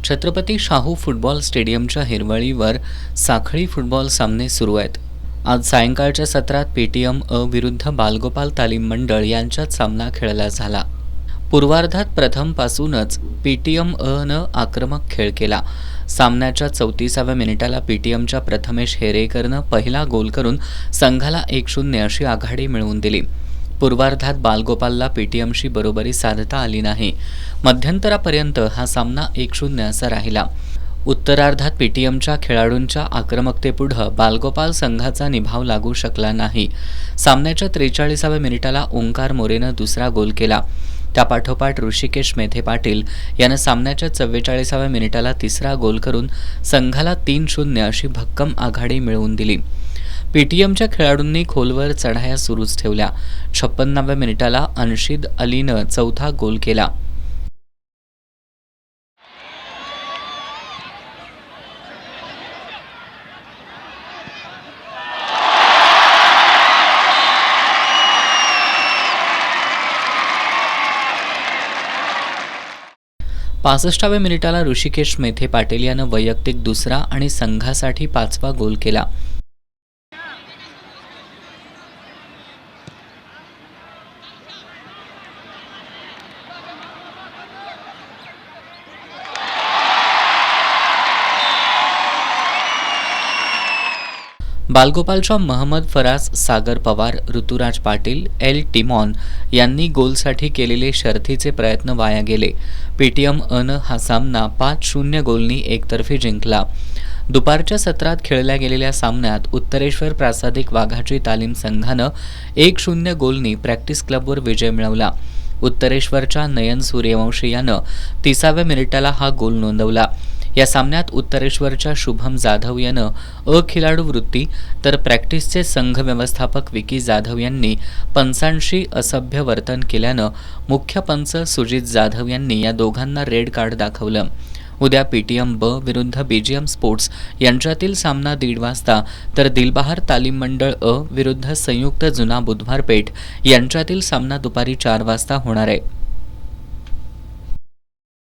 Chhatrapati Shahu football स्टेडियमच्या हिरवळीवर साखळी फुटबॉल सामने सुरू आहेत. आज सायंकाळच्या सत्रात पीटीएम अ विरुद्ध बालगोपाल तालीम मंडळ यांच्यात सामना खेळला झाला. पूर्वार्धात प्रथमपासूनच पीटीएम अनं आक्रमक खेळ केला. सामन्याच्या 34व्या मिनिटाला पीटीएमच्या प्रथमेश हेरेकरनं पहिला गोल करून संघाला 1-0 अशी आघाडी मिळवून दिली. पूर्वार्धात बालगोपालला पीटीएमशी बरोबरी साधता आली नाही. मध्यंतरापर्यंत हा सामना 1-0 असा राहिला. उत्तरार्धात पीटीएमच्या खेळाडूंच्या आक्रमकतेपुढे बालगोपाल संघाचा निभाव लागू शकला नाही. सामन्याच्या 43व्या मिनिटाला ओंकार मोरेनं दुसरा गोल केला. त्यापाठोपाठ ऋषिकेश मेथे पाटील यानं सामन्याच्या 44व्या मिनिटाला तिसरा गोल करून संघाला 3-0 अशी भक्कम आघाडी मिळवून दिली. पीटीएमच्या खेळाडूंनी खोलवर चढाया सुरूच ठेवल्या. 56व्या मिनिटाला अन्शिद अलीनं चौथा गोल केला. पासष्टाव्या मिनिटाला ऋषिकेश मेथे पाटील यानं वैयक्तिक दुसरा आणि संघासाठी 5वा गोल केला. बालगोपालच्या महम्मद फराज, सागर पवार, ऋतुराज पाटील, एल टिमॉन यांनी गोलसाठी केलेले शर्थीचे प्रयत्न वाया गेले. पीटीएम अनं हा सामना 5-0 गोलनी एकतर्फी जिंकला. दुपारच्या सत्रात खेळल्या गेलेल्या सामन्यात उत्तरेश्वर प्रासादिक वाघाची तालीम संघानं 1-0 गोलनी प्रॅक्टिस क्लबवर विजय मिळवला. उत्तरेश्वरच्या नयन सूर्यवंशी यानं 30व्या मिनिटाला हा गोल नोंदवला. या सामन्यात उत्तरेश्वरच्या शुभम जाधव यानं अखिलाडू वृत्ती तर प्रॅक्टिसचे संघ व्यवस्थापक विकी जाधव यांनी पंचांशी असभ्य वर्तन केल्यानं मुख्य पंच सुजित जाधव यांनी या दोघांना रेड कार्ड दाखवलं. उद्या पीटीएम ब विरुद्ध बीजीएम स्पोर्ट्स यांच्यातील सामना 1:30 वाजता तर दिलबहार तालीम मंडळ अ विरुद्ध संयुक्त जुना बुधवार पेठ यांच्यातील सामना दुपारी 4 वाजता होणार आहे.